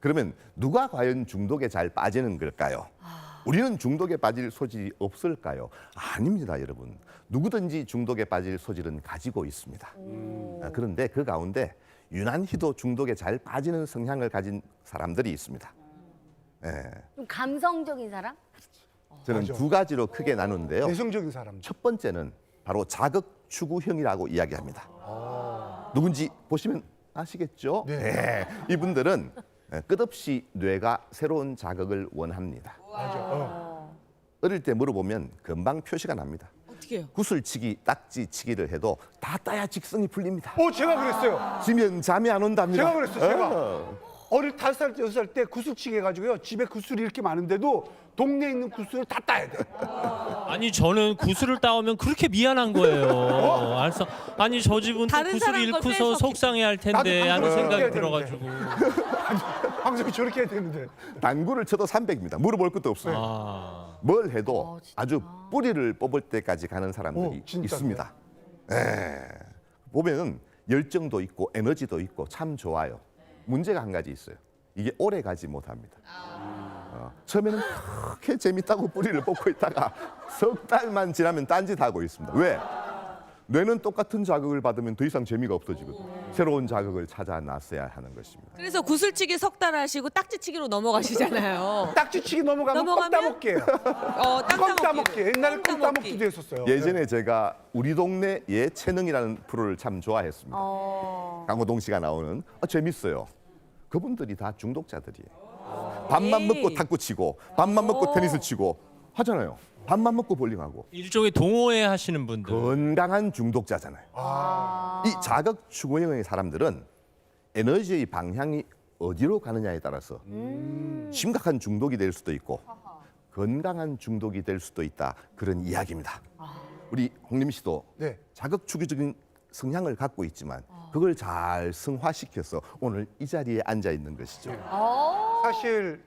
그러면 누가 과연 중독에 잘 빠지는 걸까요? 우리는 중독에 빠질 소질이 없을까요? 아닙니다, 여러분. 누구든지 중독에 빠질 소질은 가지고 있습니다. 그런데 그 가운데 유난히도 중독에 잘 빠지는 성향을 가진 사람들이 있습니다. 예, 좀 감성적인 사람? 저는 맞아. 두 가지로 크게 나누는데요. 내성적인 사람. 첫 번째는 바로 자극 추구형이라고 이야기합니다. 누군지 보시면 아시겠죠? 네. 이분들은 끝없이 뇌가 새로운 자극을 원합니다. 맞아. 어릴 때 물어보면 금방 표시가 납니다. 어떻게 해요? 구슬치기, 딱지치기를 해도 다 따야 직성이 풀립니다. 제가 그랬어요. 지면 잠이 안 온답니다. 제가 그랬어요, 제가. 어. 어릴 5살 때, 6살 때 구슬치기 해가지고요. 집에 구슬이 이렇게 많은데도 동네에 있는 구슬을 다 따야 돼. 아니 저는 구슬을 따오면 그렇게 미안한 거예요. 알았어. 아니 저 집은 또 다른 구슬을 사람 걸 잃고서 뺏어 속상해할 텐데 나도 하는 방송을 생각이 해야 들어가지고. 방송이 저렇게 해야 되는데. 당구를 쳐도 300입니다. 물어볼 것도 없어요. 아, 뭘 해도 아주 뿌리를 뽑을 때까지 가는 사람들이 진짜요? 있습니다. 보면 열정도 있고 에너지도 있고 참 좋아요. 문제가 한 가지 있어요. 이게 오래 가지 못합니다. 처음에는 그렇게 재밌다고 뿌리를 뽑고 있다가 석 달만 지나면 딴짓하고 있습니다. 왜? 뇌는 똑같은 자극을 받으면 더 이상 재미가 없어지거든요. 새로운 자극을 찾아 놨어야 하는 것입니다. 그래서 구슬치기 석 달 하시고 딱지치기로 넘어가시잖아요. 딱지치기 넘어가면 껌 넘어가면? 따먹기예요. 땅 껌 따먹기. 옛날에 껌 따먹기도 했었어요. 예전에 제가 우리 동네 예체능이라는 프로를 참 좋아했습니다. 강호동 씨가 나오는 재밌어요. 그분들이 다 중독자들이에요. 밥만 먹고 탁구 치고 밥만 먹고 테니스 치고 하잖아요. 밥만 먹고 볼링하고. 일종의 동호회 하시는 분들. 건강한 중독자잖아요. 이 자극 추구형의 사람들은 에너지의 방향이 어디로 가느냐에 따라서 심각한 중독이 될 수도 있고 건강한 중독이 될 수도 있다. 그런 이야기입니다. 우리 홍림 씨도 네. 자극 추구적인 성향을 갖고 있지만 그걸 잘 승화시켜서 오늘 이 자리에 앉아 있는 것이죠. 사실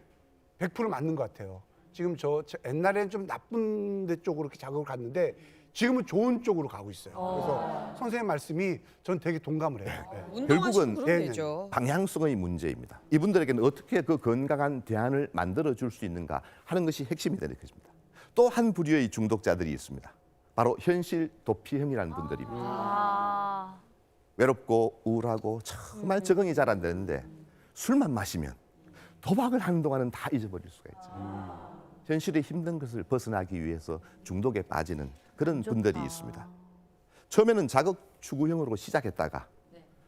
100% 맞는 것 같아요. 지금 저 옛날에는 좀 나쁜 데 쪽으로 이렇게 자극을 갔는데 지금은 좋은 쪽으로 가고 있어요. 그래서 선생님 말씀이 전 되게 동감을 해요. 네. 운동하시고 결국은 그러면 네네. 되죠. 방향성의 문제입니다. 이분들에게는 어떻게 그 건강한 대안을 만들어 줄 수 있는가 하는 것이 핵심이 되는 것입니다. 또 한 부류의 중독자들이 있습니다. 바로 현실 도피형이라는 분들입니다. 외롭고 우울하고 정말 적응이 잘 안 되는데 술만 마시면 도박을 하는 동안은 다 잊어버릴 수가 있죠. 현실의 힘든 것을 벗어나기 위해서 중독에 빠지는 그런 분들이 있습니다. 처음에는 자극 추구형으로 시작했다가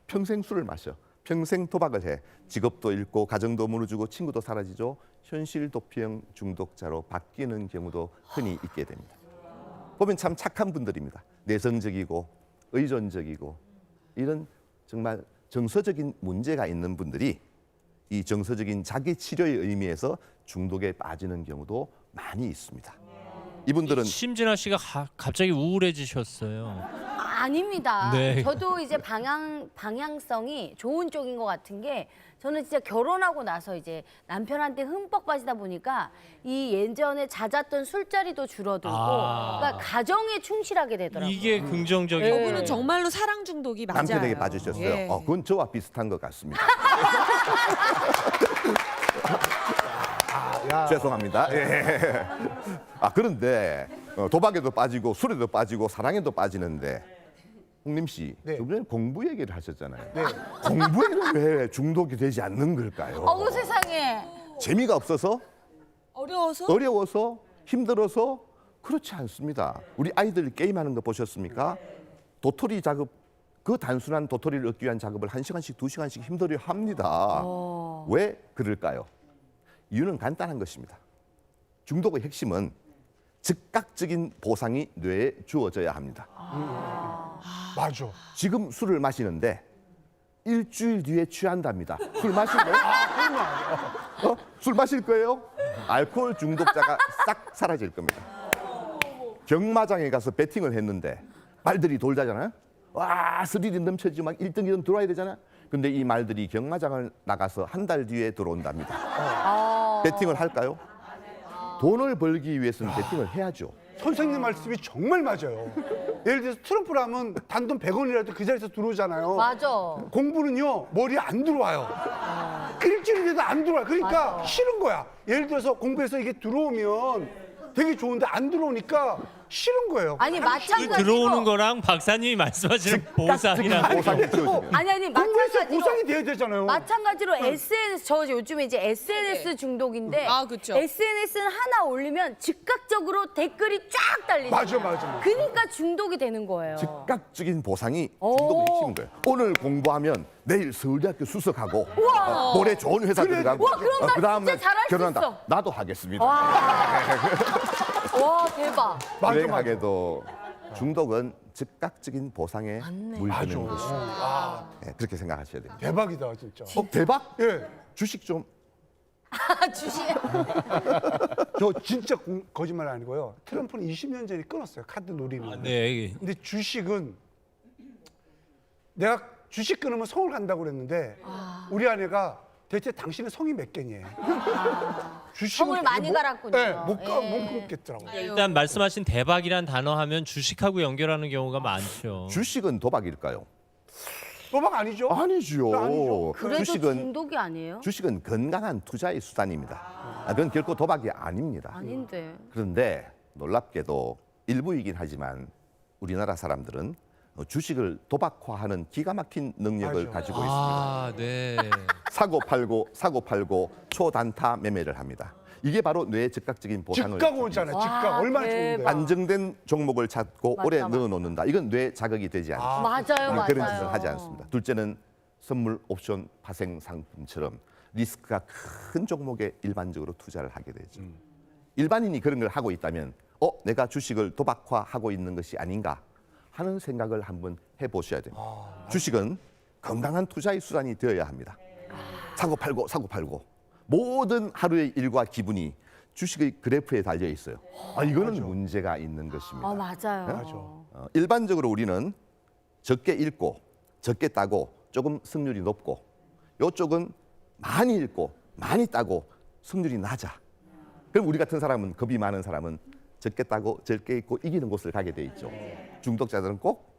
평생 술을 마셔, 평생 도박을 해, 직업도 잃고 가정도 무너지고 친구도 사라지죠. 현실 도피형 중독자로 바뀌는 경우도 흔히 있게 됩니다. 보면 참 착한 분들입니다. 내성적이고 의존적이고 이런 정말 정서적인 문제가 있는 분들이 이 정서적인 자기 치료의 의미에서 중독에 빠지는 경우도 많이 있습니다. 이분들은 심진아 씨가 갑자기 우울해지셨어요. 아닙니다. 네. 저도 이제 방향성이 좋은 쪽인 것 같은 게 저는 진짜 결혼하고 나서 이제 남편한테 흠뻑 빠지다 보니까 이 예전에 잦았던 술자리도 줄어들고 그러니까 가정에 충실하게 되더라고요. 이게 긍정적인. 네. 그분은 정말로 사랑 중독이 맞아요. 남편에게 빠지셨어요. 예. 그건 저와 비슷한 것 같습니다. 죄송합니다. 예. 그런데 도박에도 빠지고 술에도 빠지고 사랑에도 빠지는데 홍림 씨, 네. 저번에 공부 얘기를 하셨잖아요. 네. 공부에는 왜 중독이 되지 않는 걸까요? 어우 세상에. 재미가 없어서? 어려워서? 어려워서? 힘들어서? 그렇지 않습니다. 우리 아이들 게임하는 거 보셨습니까? 도토리 작업, 그 단순한 도토리를 얻기 위한 작업을 1시간씩, 2시간씩 힘들어 합니다. 왜 그럴까요? 이유는 간단한 것입니다. 중독의 핵심은 즉각적인 보상이 뇌에 주어져야 합니다. 맞아. 지금 술을 마시는데 일주일 뒤에 취한답니다. 술 마실 거예요? 술 마실 거예요? 알코올 중독자가 싹 사라질 겁니다. 경마장에 가서 배팅을 했는데 말들이 돌자잖아요. 와, 스릴이 넘쳐지고 막 1등, 2등 들어와야 되잖아. 근데 이 말들이 경마장을 나가서 한 달 뒤에 들어온답니다. 배팅을 할까요? 돈을 벌기 위해서는 배팅을 해야죠. 선생님 말씀이 정말 맞아요. 예를 들어서 트럼프를 하면 단돈 100원이라도 그 자리에서 들어오잖아요. 맞아. 공부는요, 머리에 안 들어와요. 일주일 아무래도 안 들어와. 그러니까 맞아. 싫은 거야. 예를 들어서 공부해서 이게 들어오면 되게 좋은데 안 들어오니까 싫은 거예요. 아니 그 마찬가지로 들어오는 거랑 박사님이 말씀하시는 보상이랑 보상이 주어집니다. 아니 공부해서 마찬가지로 보상이 돼야 되잖아요. 마찬가지로 SNS 저 요즘에 이제 SNS 중독인데 아, 그쵸. SNS는 하나 올리면 즉각적으로 댓글이 쫙 달리죠. 맞아. 그러니까 중독이 되는 거예요. 즉각적인 보상이 오. 중독의 핵심인 거예요. 오늘 공부하면 내일 서울대학교 수석하고 모레 좋은 회사 들어가고 우와, 그럼 나 그다음에 진짜 잘할 수 결혼한다. 있어. 나도 하겠습니다. 와 대박. 맞아. 불행하게도 중독은 즉각적인 보상에 맞네. 물드는 것입니다. 네, 그렇게 생각하셔야 됩니다. 대박이다 진짜. 대박? 예. 주식 좀 주식. 저 진짜 거짓말 아니고요. 트럼프는 20년 전에 끊었어요. 카드 노리는. 네. 근데 주식은 내가 주식 끊으면 성을 간다고 그랬는데 우리 아내가 대체 당신은 성이 몇 개니? 주식은 성을 많이 갈았군요. 네, 못 예. 끊겠더라고요. 일단 말씀하신 대박이란 단어 하면 주식하고 연결하는 경우가 많죠. 주식은 도박일까요? 도박 아니죠? 아니죠. 아니죠. 그래도 중독이 아니에요? 주식은 건강한 투자의 수단입니다. 그건 결코 도박이 아닙니다. 아닌데. 그런데 놀랍게도 일부이긴 하지만 우리나라 사람들은 주식을 도박화하는 기가 막힌 능력을 맞아. 가지고 있습니다. 아, 네. 사고 팔고 초단타 매매를 합니다. 이게 바로 뇌의 즉각적인 보상을 즉각 줍니다. 오잖아요. 와, 즉각 얼마나 대박. 좋은데. 안정된 종목을 찾고 맞아, 오래 맞아. 넣어놓는다. 이건 뇌 자극이 되지 않습니다. 맞아요. 그런 맞아요. 짓을 하지 않습니다. 둘째는 선물 옵션 파생 상품처럼 리스크가 큰 종목에 일반적으로 투자를 하게 되죠. 일반인이 그런 걸 하고 있다면 내가 주식을 도박화하고 있는 것이 아닌가 하는 생각을 한번 해보셔야 됩니다. 주식은 건강한 투자의 수단이 되어야 합니다. 사고 팔고 모든 하루의 일과 기분이 주식의 그래프에 달려 있어요. 이거는 문제가 있는 것입니다. 맞아요. 일반적으로 우리는 적게 읽고 적게 따고 조금 승률이 높고 이쪽은 많이 읽고 많이 따고 승률이 낮아. 그럼 우리 같은 사람은 겁이 많은 사람은 적게 따고 적게 읽고 이기는 곳을 가게 돼 있죠. 중독자들은 꼭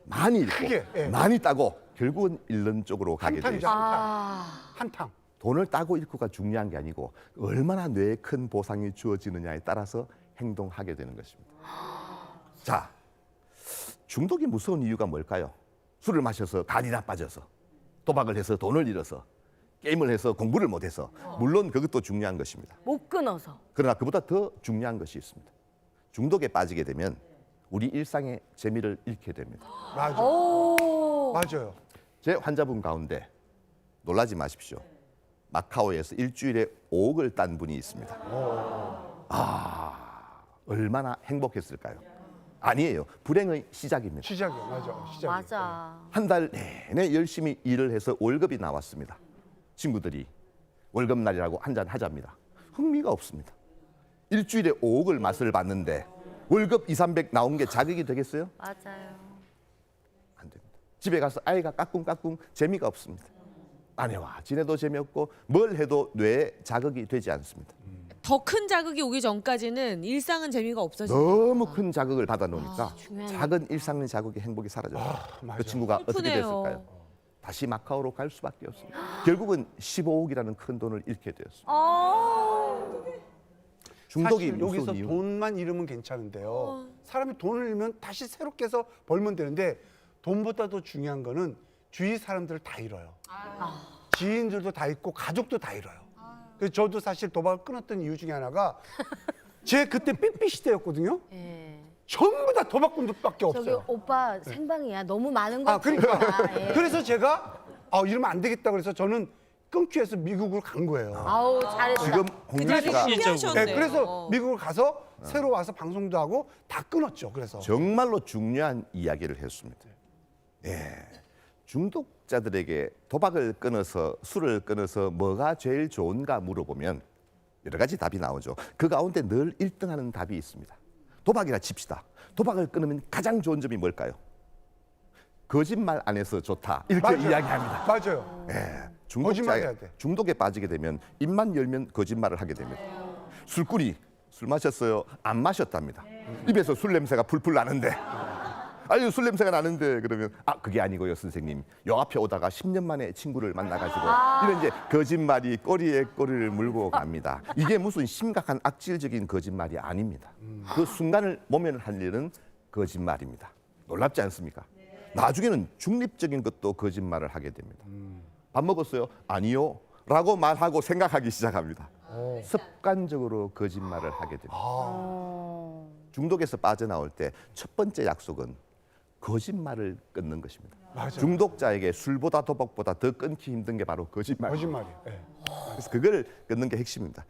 많이 읽고 크게, 예. 많이 따고 결국은 잃는 쪽으로 가게 돼 한탕이죠. 있어요. 한탕. 돈을 따고 잃고가 중요한 게 아니고 얼마나 뇌에 큰 보상이 주어지느냐에 따라서 행동하게 되는 것입니다. 자, 중독이 무서운 이유가 뭘까요? 술을 마셔서 간이 나빠져서, 도박을 해서 돈을 잃어서, 게임을 해서 공부를 못해서, 물론 그것도 중요한 것입니다. 못 끊어서. 그러나 그보다 더 중요한 것이 있습니다. 중독에 빠지게 되면 우리 일상의 재미를 잃게 됩니다. 맞아. 맞아요. 제 환자분 가운데 놀라지 마십시오. 마카오에서 일주일에 5억을 딴 분이 있습니다. 얼마나 행복했을까요? 아니에요. 불행의 시작입니다. 시작이야. 맞아. 시작이야. 맞아. 한 달 내내 열심히 일을 해서 월급이 나왔습니다. 친구들이 월급날이라고 한잔 하자입니다. 흥미가 없습니다. 일주일에 5억을 맛을 봤는데 월급 2, 300 나온 게 자극이 되겠어요? 맞아요. 안 됩니다. 집에 가서 아이가 까꿍까꿍 재미가 없습니다. 아내와 지내도 재미없고 뭘 해도 뇌에 자극이 되지 않습니다. 더 큰 자극이 오기 전까지는 일상은 재미가 없어지죠. 너무 큰 자극을 받아 놓으니까 중요한 작은 일상의 자극의 행복이 사라져요. 맞아. 그 친구가 어떻게 슬프네요. 됐을까요? 다시 마카오로 갈 수밖에 없습니다. 결국은 15억이라는 큰 돈을 잃게 되었습니다. 중독이 사실 여기서 무서운 이유. 돈만 잃으면 괜찮은데요. 사람이 돈을 잃으면 다시 새롭게 해서 벌면 되는데 돈보다 더 중요한 거는 주위 사람들을 다 잃어요. 지인들도 다 잃고 가족도 다 잃어요. 그래서 저도 사실 도박을 끊었던 이유 중에 하나가 제 그때 삐삐 시대였거든요. 예. 전부 다 도박꾼들밖에 저기 없어요. 오빠 생방이야. 너무 많은 거 그러니까 예. 그래서 제가 이러면 안 되겠다 그래서 저는 끊기해서 미국을 간 거예요. 아우 잘했다. 지금 그 홍민 자리를 씨가 피하셨네요. 네, 그래서 미국을 가서 새로 와서 방송도 하고 다 끊었죠. 그래서 정말로 중요한 이야기를 했습니다. 중독자들에게 도박을 끊어서 술을 끊어서 뭐가 제일 좋은가 물어보면 여러 가지 답이 나오죠. 그 가운데 늘 1등하는 답이 있습니다. 도박이라 칩시다. 도박을 끊으면 가장 좋은 점이 뭘까요? 거짓말 안 해서 좋다. 이렇게 맞아요. 이야기합니다. 맞아요. 거짓말해야 돼. 중독에 빠지게 되면 입만 열면 거짓말을 하게 됩니다. 술꾼이 술 마셨어요? 안 마셨답니다. 입에서 술 냄새가 풀풀 나는데 아니 술 냄새가 나는데 그러면 그게 아니고요 선생님. 요 앞에 오다가 10년 만에 친구를 만나가지고 이런 이제 거짓말이 꼬리에 꼬리를 물고 갑니다. 이게 무슨 심각한 악질적인 거짓말이 아닙니다. 그 순간을 모면하려는 거짓말입니다. 놀랍지 않습니까? 나중에는 중립적인 것도 거짓말을 하게 됩니다. 밥 먹었어요? 아니요. 라고 말하고 생각하기 시작합니다. 습관적으로 거짓말을 하게 됩니다. 중독에서 빠져나올 때 첫 번째 약속은 거짓말을 끊는 것입니다. 맞아요. 중독자에게 술보다 도박보다 더 끊기 힘든 게 바로 거짓말입니다. 거짓말이에요. 예. 그래서 그걸 끊는 게 핵심입니다.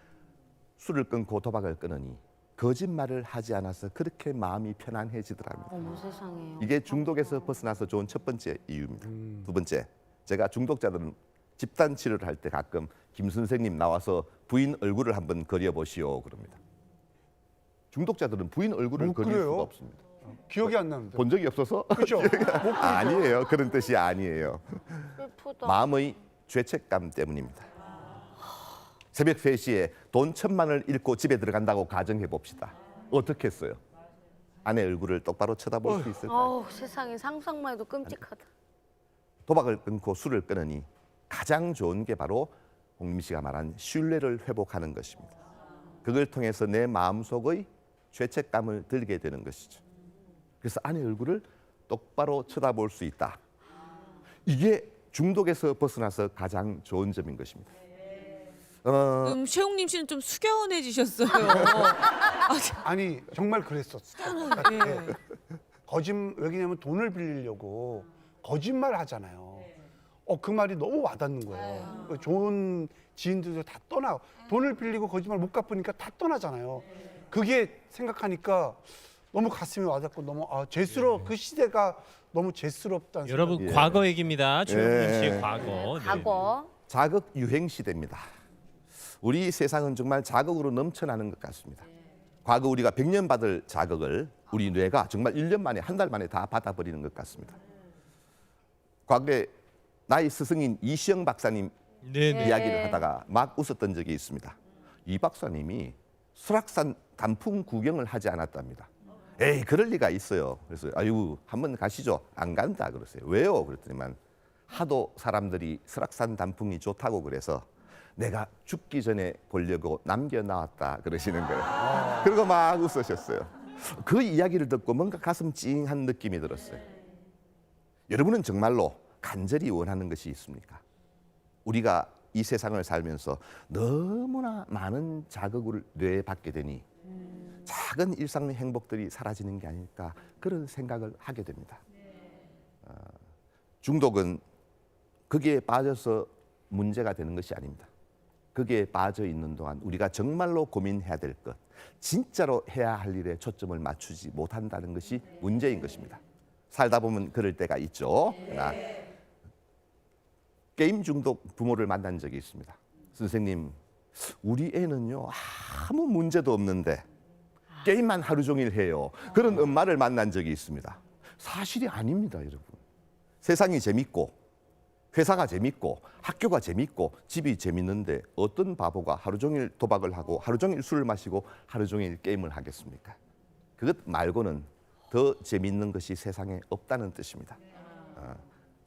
술을 끊고 도박을 끊으니 거짓말을 하지 않아서 그렇게 마음이 편안해지더랍니다. 어머 세상에. 이게 중독에서 벗어나서 좋은 첫 번째 이유입니다. 두 번째, 제가 중독자들은 집단 치료를 할 때 가끔 김 선생님 나와서 부인 얼굴을 한번 그려보시오 그럽니다. 중독자들은 부인 얼굴을 못 그릴 그려요? 수가 없습니다. 기억이 안 나는데. 본 적이 없어서? 그렇죠. 아니에요. 그런 뜻이 아니에요. 슬프다. 마음의 죄책감 때문입니다. 새벽 3시에 돈 1,000만을 잃고 집에 들어간다고 가정해 봅시다. 어떻게 했어요? 아내 얼굴을 똑바로 쳐다볼 수 있을까요? 어우 세상에 상상만 해도 끔찍하다. 도박을 끊고 술을 끊으니 가장 좋은 게 바로 홍림 씨가 말한 신뢰를 회복하는 것입니다. 그걸 통해서 내 마음속의 죄책감을 들게 되는 것이죠. 그래서 아내 얼굴을 똑바로 쳐다볼 수 있다. 이게 중독에서 벗어나서 가장 좋은 점인 것입니다. 최홍림 씨는 좀 숙연해지셨어요. 아니 정말 그랬었어요. 예. 왜냐면 돈을 빌리려고 거짓말 하잖아요. 그 말이 너무 와닿는 거예요. 좋은 지인들도 다 떠나고 돈을 빌리고 거짓말 못 갚으니까 다 떠나잖아요. 그게 생각하니까 너무 가슴이 와닿고 너무 그 시대가 너무 죄스럽다는 여러분 생각이. 과거 얘기입니다. 최홍림 예. 씨의 과거. 네. 과거. 자극 유행 시대입니다. 우리 세상은 정말 자극으로 넘쳐나는 것 같습니다. 과거 우리가 100년 받을 자극을 우리 뇌가 정말 1년 만에 한 달 만에 다 받아버리는 것 같습니다. 과거에 나의 스승인 이시영 박사님 네네. 이야기를 하다가 막 웃었던 적이 있습니다. 이 박사님이 설악산 단풍 구경을 하지 않았답니다. 에이 그럴 리가 있어요. 그래서 아유 한번 가시죠. 안 간다 그러세요. 왜요? 그랬더니만 하도 사람들이 설악산 단풍이 좋다고 그래서 내가 죽기 전에 보려고 남겨놨다 그러시는 거예요. 그리고 막 웃으셨어요. 그 이야기를 듣고 뭔가 가슴 찡한 느낌이 들었어요. 여러분은 정말로 간절히 원하는 것이 있습니까? 우리가 이 세상을 살면서 너무나 많은 자극을 뇌에 받게 되니 작은 일상의 행복들이 사라지는 게 아닐까 그런 생각을 하게 됩니다. 중독은 거기에 빠져서 문제가 되는 것이 아닙니다. 거기에 빠져 있는 동안 우리가 정말로 고민해야 될 것, 진짜로 해야 할 일에 초점을 맞추지 못한다는 것이 문제인 것입니다. 살다 보면 그럴 때가 있죠. 그러나 게임 중독 부모를 만난 적이 있습니다. 선생님, 우리 애는요 아무 문제도 없는데 게임만 하루 종일 해요. 그런 엄마를 만난 적이 있습니다. 사실이 아닙니다, 여러분. 세상이 재밌고 회사가 재밌고 학교가 재밌고 집이 재밌는데 어떤 바보가 하루 종일 도박을 하고 하루 종일 술을 마시고 하루 종일 게임을 하겠습니까? 그것 말고는 더 재밌는 것이 세상에 없다는 뜻입니다.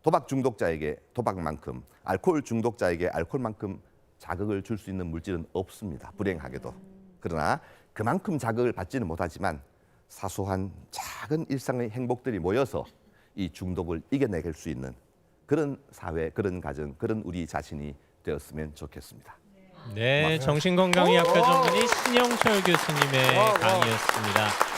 도박 중독자에게 도박만큼, 알코올 중독자에게 알코올만큼 자극을 줄 수 있는 물질은 없습니다. 불행하게도. 그러나 그만큼 자극을 받지는 못하지만 사소한 작은 일상의 행복들이 모여서 이 중독을 이겨내길 수 있는 그런 사회, 그런 가정, 그런 우리 자신이 되었으면 좋겠습니다. 네, 정신건강의학과 전문의 신영철 교수님의 강의였습니다.